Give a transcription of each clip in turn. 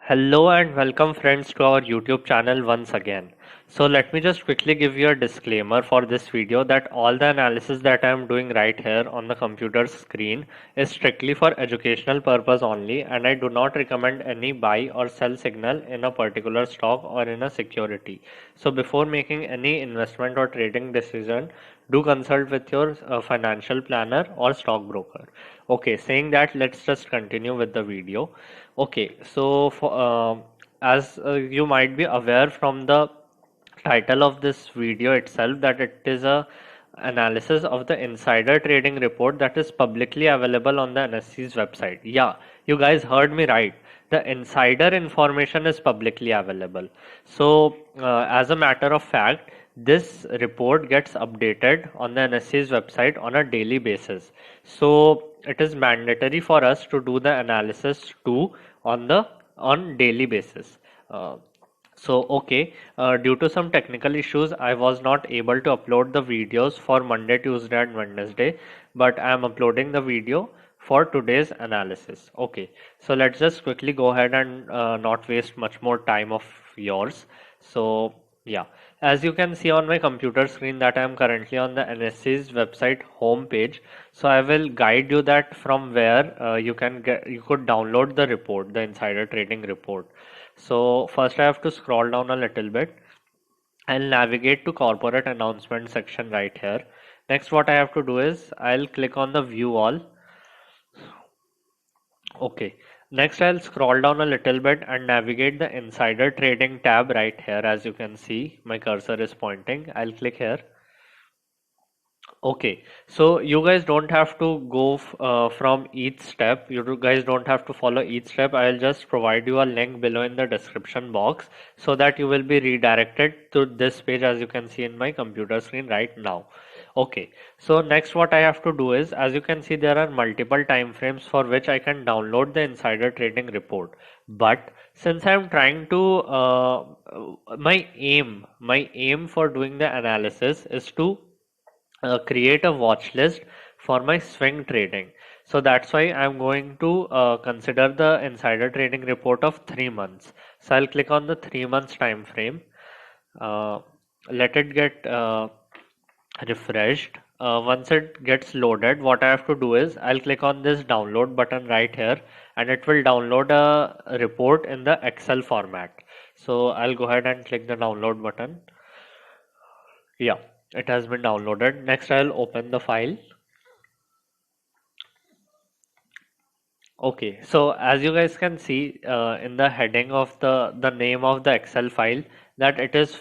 Hello and welcome friends to our YouTube channel once again. So let me just quickly give you a disclaimer for this video that all the analysis that I am doing right here on the computer screen is strictly for educational purpose only, and I do not recommend any buy or sell signal in a particular stock or in a security. So before making any investment or trading decision, do consult with your financial planner or stockbroker. Okay, saying that, let's just continue with the video. Okay, so as you might be aware from the title of this video itself that it is a analysis of the insider trading report that is publicly available on the NSE's website. Yeah, you guys heard me right. The insider information is publicly available. So, as a matter of fact, this report gets updated on the NSE's website on a daily basis. So, it is mandatory for us to do the analysis too on daily basis. Uh, due to some technical issues, I was not able to upload the videos for Monday, Tuesday, and Wednesday, but I am uploading the video for today's analysis. Okay, so let's just quickly go ahead and not waste much more time of yours. So, yeah, as you can see on my computer screen that I am currently on the NSE's website home page. So I will guide you that from where you could download the report, the insider trading report. So first I have to scroll down a little bit. I'll navigate to corporate announcement section right here. Next, what I have to do is I'll click on the view all. Okay. Next, I'll scroll down a little bit and navigate the insider trading tab right here. As you can see, my cursor is pointing. I'll click here. Okay, so you guys don't have to go from each step. Guys don't have to follow each step. I'll just provide you a link below in the description box so that you will be redirected to this page as you can see in my computer screen right now. Okay, so next what I have to do is, as you can see, there are multiple time frames for which I can download the insider trading report. But since I'm trying to, my aim for doing the analysis is to create a watch list for my swing trading. So that's why I'm going to consider the insider trading report of 3 months. So I'll click on the 3 months time frame. Uh, Let it get refreshed. Once it gets loaded, what I have to do is I'll click on this download button right here, and it will download a report in the Excel format. So I'll go ahead and click the download button. Yeah, it has been downloaded. Next, I'll open the file. Okay, so as you guys can see in the heading of the name of the Excel file, that it is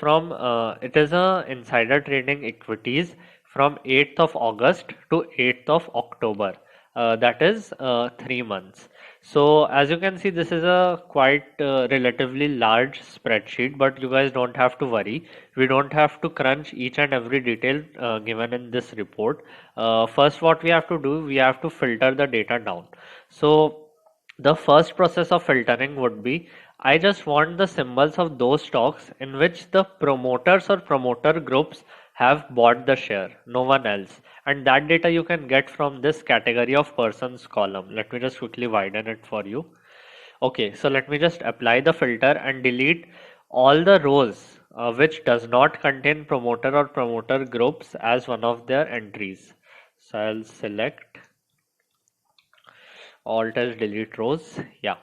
a insider trading equities from 8th of August to 8th of October. That is 3 months. So as you can see, this is a quite relatively large spreadsheet, but you guys don't have to worry. We don't have to crunch each and every detail given in this report. First, what we have to do, we have to filter the data down. So the first process of filtering would be, I just want the symbols of those stocks in which the promoters or promoter groups have bought the share, no one else. And that data you can get from this category of persons column. Let me just quickly widen it for you. Okay, so let me just apply the filter and delete all the rows which does not contain promoter or promoter groups as one of their entries. So I'll select alt as delete rows. Yeah,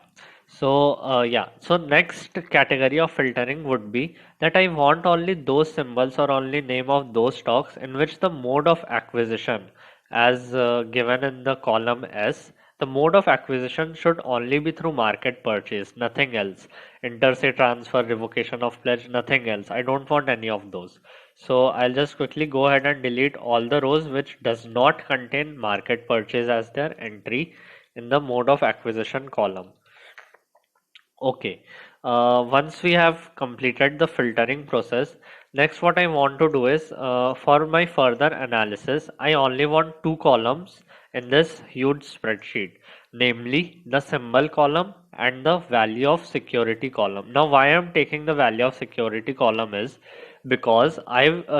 so next category of filtering would be that I want only those symbols or only name of those stocks in which the mode of acquisition, as given in the column S, the mode of acquisition should only be through market purchase, nothing else. Interstate transfer, revocation of pledge, nothing else. I don't want any of those. So I'll just quickly go ahead and delete all the rows which does not contain market purchase as their entry in the mode of acquisition column. Okay, once we have completed the filtering process, next what I want to do is, for my further analysis, I only want two columns in this huge spreadsheet, namely the symbol column and the value of security column. Now, why I'm taking the value of security column is because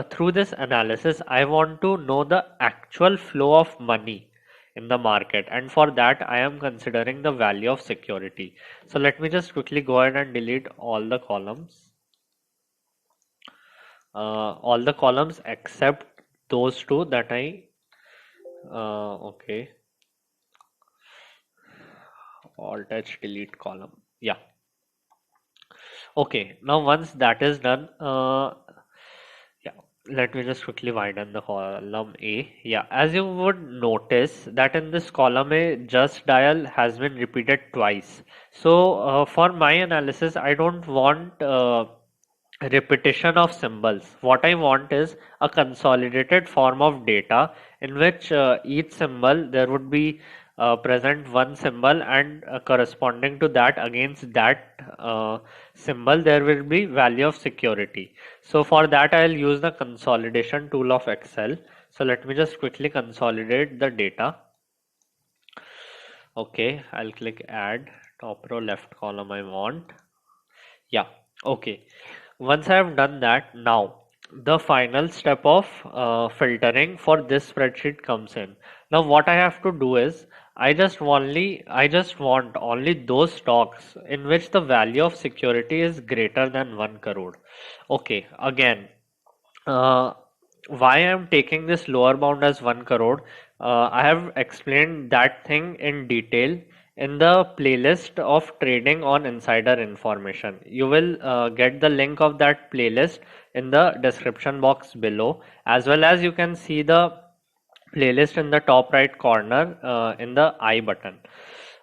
through this analysis, I want to know the actual flow of money in the market, and for that I am considering the value of security. So let me just quickly go ahead and delete all the columns except those two that I okay, alt h delete column. Yeah. Okay, now once that is done, yeah, let me just quickly widen the column A. Yeah, as you would notice that in this column A, just dial has been repeated twice. So for my analysis, I don't want repetition of symbols. What I want is a consolidated form of data in which each symbol there would be present one symbol, and corresponding to that, against that symbol there will be value of security. So for that I'll use the consolidation tool of Excel. So let me just quickly consolidate the data. Okay, I'll click add, top row left column I want. Yeah, okay. Once I have done that, now the final step of filtering for this spreadsheet comes in. Now what I have to do is I just want only those stocks in which the value of security is greater than 1 crore. Okay, again, uh, why I'm taking this lower bound as 1 crore, I have explained that thing in detail in the playlist of trading on insider information. You will get the link of that playlist in the description box below, as well as you can see the playlist in the top right corner in the I button.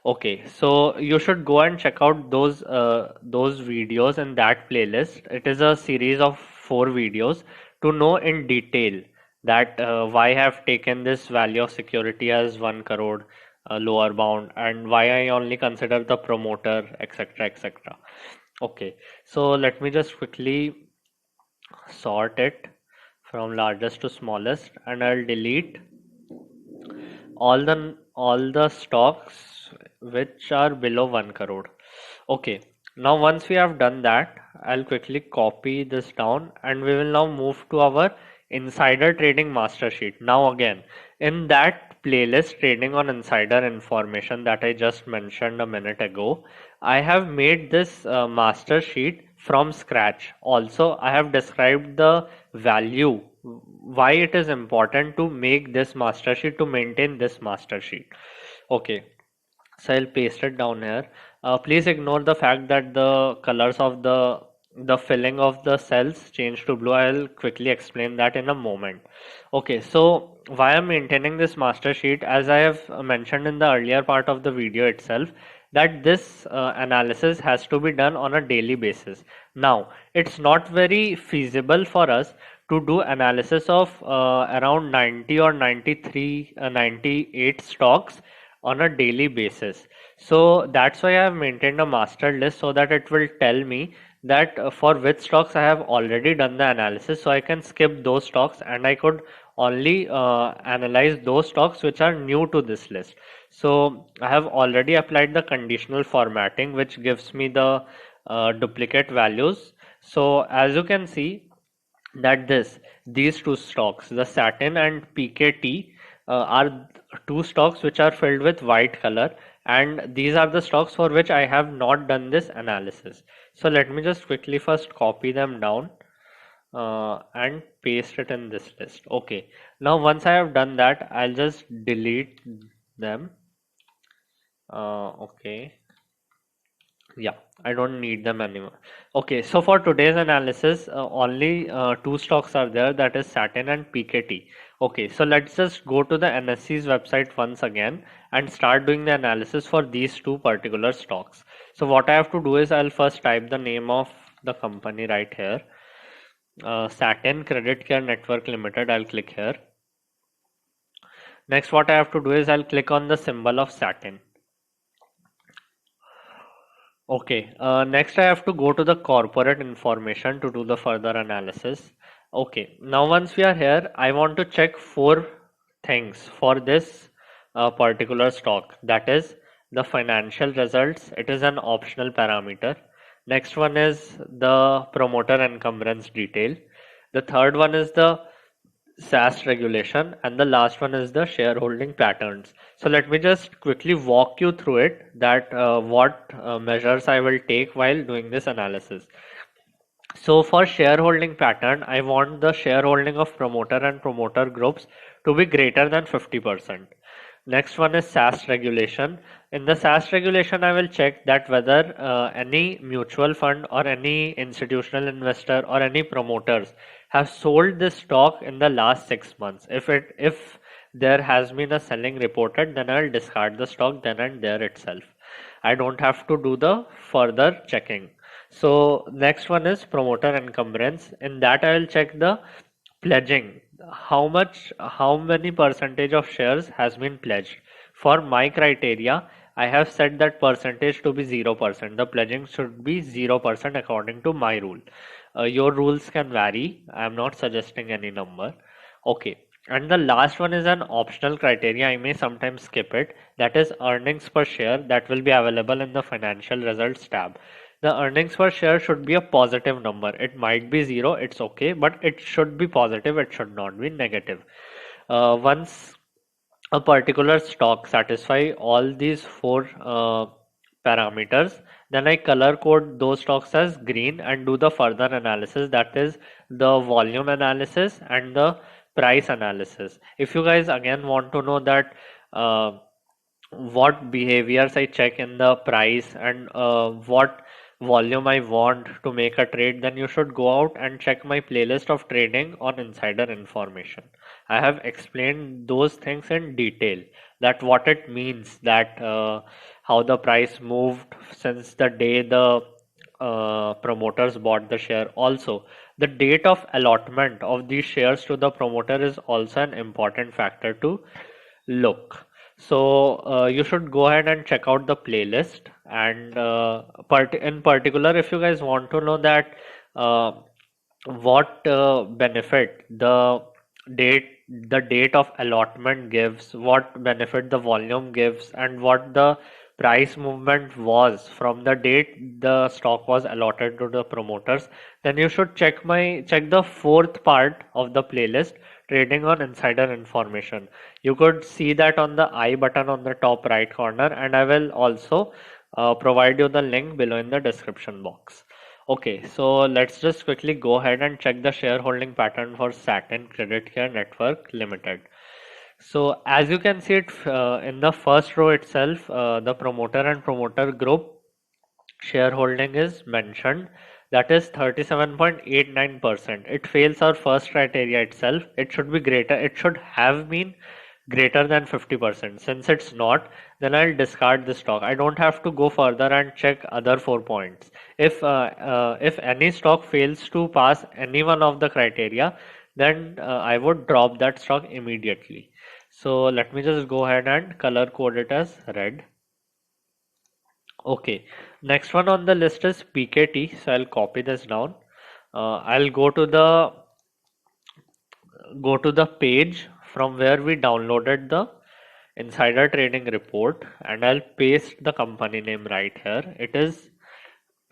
Okay, so you should go and check out those videos in that playlist. It is a series of 4 videos to know in detail that why I have taken this value of security as 1 crore lower bound, and why I only consider the promoter, etc., etc. Okay, so let me just quickly sort it from largest to smallest, and I'll delete all the stocks which are below 1 crore. Okay, now once we have done that, I'll quickly copy this down, and we will now move to our insider trading master sheet. Now again, in that playlist trading on insider information that I just mentioned a minute ago, I have made this master sheet from scratch. Also, I have described the value, why it is important to make this master sheet, to maintain this master sheet. Okay, so I'll paste it down here. Please ignore the fact that the colors of the filling of the cells change to blue. I'll quickly explain that in a moment. Okay, so why I'm maintaining this master sheet, as I have mentioned in the earlier part of the video itself, that this analysis has to be done on a daily basis. Now, it's not very feasible for us to do analysis of around 90 or 93, 98 stocks on a daily basis. So that's why I have maintained a master list, so that it will tell me that for which stocks I have already done the analysis, so I can skip those stocks and I could only analyze those stocks which are new to this list. So I have already applied the conditional formatting, which gives me the duplicate values. So as you can see that these two stocks, the Satin and PKT, are two stocks which are filled with white color, and these are the stocks for which I have not done this analysis. So let me just quickly first copy them down and paste it in this list. Okay, now once I have done that, I'll just delete them. Okay, yeah, I don't need them anymore. Okay, so for today's analysis, only two stocks are there, that is Satin and PKT. Okay, so let's just go to the NSE's website once again and start doing the analysis for these two particular stocks. So what I have to do is I'll first type the name of the company right here. Satin Credit Care Network Limited, I'll click here. Next, what I have to do is I'll click on the symbol of Satin. Okay, next I have to go to the corporate information to do the further analysis. Okay, now once we are here, I want to check 4 things for this particular stock. That is the financial results. It is an optional parameter. Next one is the promoter encumbrance detail. The third one is the SaaS regulation, and the last one is the shareholding patterns. So let me just quickly walk you through it, that what measures I will take while doing this analysis. So for shareholding pattern, I want the shareholding of promoter and promoter groups to be greater than 50%. Next one is SaaS regulation. In the SaaS regulation, I will check that whether any mutual fund or any institutional investor or any promoters have sold this stock in the last 6 months. If there has been a selling reported, then I will discard the stock then and there itself. I don't have to do the further checking. So next one is promoter encumbrance. In that I will check the pledging. How many percentage of shares has been pledged? For my criteria, I have set that percentage to be 0%. The pledging should be 0% according to my rule. Your rules can vary. I am not suggesting any number. Okay. And the last one is an optional criteria. I may sometimes skip it. That is earnings per share, that will be available in the financial results tab. The earnings per share should be a positive number. It might be zero, it's okay, but it should be positive, it should not be negative. Once a particular stock satisfy all these four parameters, then I color code those stocks as green and do the further analysis, that is the volume analysis and the price analysis. If you guys again want to know that what behaviors I check in the price and what volume I want to make a trade, then you should go out and check my playlist of trading on insider information. I have explained those things in detail, that what it means, that how the price moved since the day the promoters bought the share. Also, the date of allotment of these shares to the promoter is also an important factor to look. So you should go ahead and check out the playlist, and in particular, if you guys want to know that uh, what benefit the date of allotment gives, what benefit the volume gives, and what the price movement was from the date the stock was allotted to the promoters, then you should check the fourth part of the playlist, trading on insider information. You could see that on the I button on the top right corner, and I will also provide you the link below in the description box. Okay, so let's just quickly go ahead and check the shareholding pattern for Satin Credit Care Network Limited. So as you can see it in the first row itself, the promoter and promoter group shareholding is mentioned, that is 37.89%. It fails our first criteria itself. It should be greater, it should have been greater than 50%. Since it's not, then I'll discard the stock. I don't have to go further and check other 4 points. If any stock fails to pass any one of the criteria, then I would drop that stock immediately. So let me just go ahead and color code it as red. Okay, next one on the list is PKT. So I'll copy this down. I'll go to the page from where we downloaded the insider trading report, and I'll paste the company name right here. It is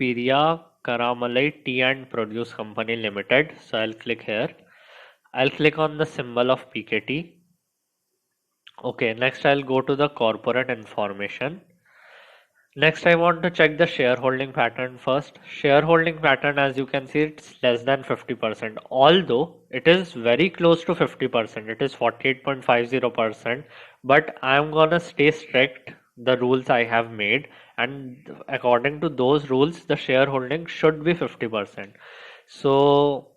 Piriya Karamalai Tea and Produce Company Limited. So I'll click here. I'll click on the symbol of PKT. Okay, next I'll go to the corporate information. Next, I want to check the shareholding pattern first. Shareholding pattern, as you can see, it's less than 50%. Although it is very close to 50%, it is 48.50%. But I'm gonna stay strict the rules I have made, and according to those rules, the shareholding should be 50%. So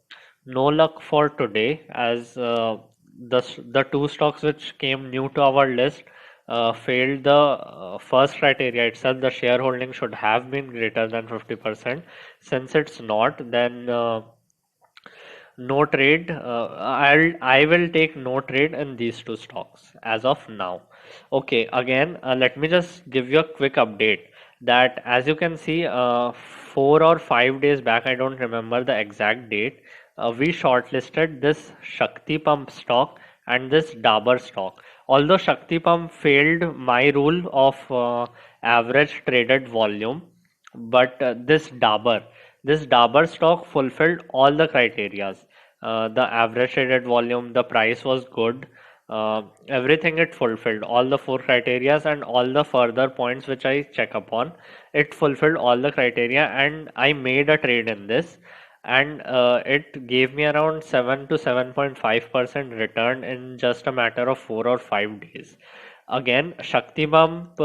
no luck for today, as the two stocks which came new to our list failed the first criteria itself. The shareholding should have been greater than 50%. Since it's not, then no trade. I will take no trade in these two stocks as of now. Okay, again, let me just give you a quick update, that as you can see, 4 or 5 days back, I don't remember the exact date, we shortlisted this Shakti Pump stock and this Dabur stock. Although Shakti Pump failed my rule of average traded volume, but this Dabur stock fulfilled all the criterias. the average traded volume, the price was good. Everything it fulfilled, all the four criterias and all the further points which I check upon, it fulfilled all the criteria, and I made a trade in this, and it gave me around 7 to 7.5% return in just a matter of 4 or 5 days. Again, Shakti Bump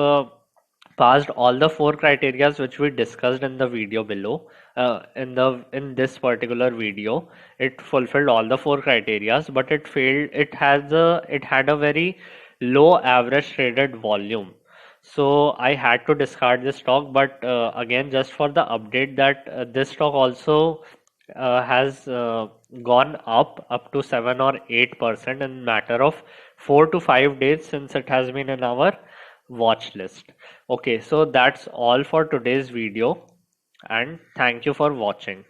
passed all the four criterias which we discussed in the video below. In this particular video, it fulfilled all the four criterias, but it failed. It had a very low average traded volume. So I had to discard this stock. But again, just for the update, that this stock also has gone up to 7 or 8% in matter of 4 to 5 days since it has been in our watch list. Okay, so that's all for today's video, and thank you for watching.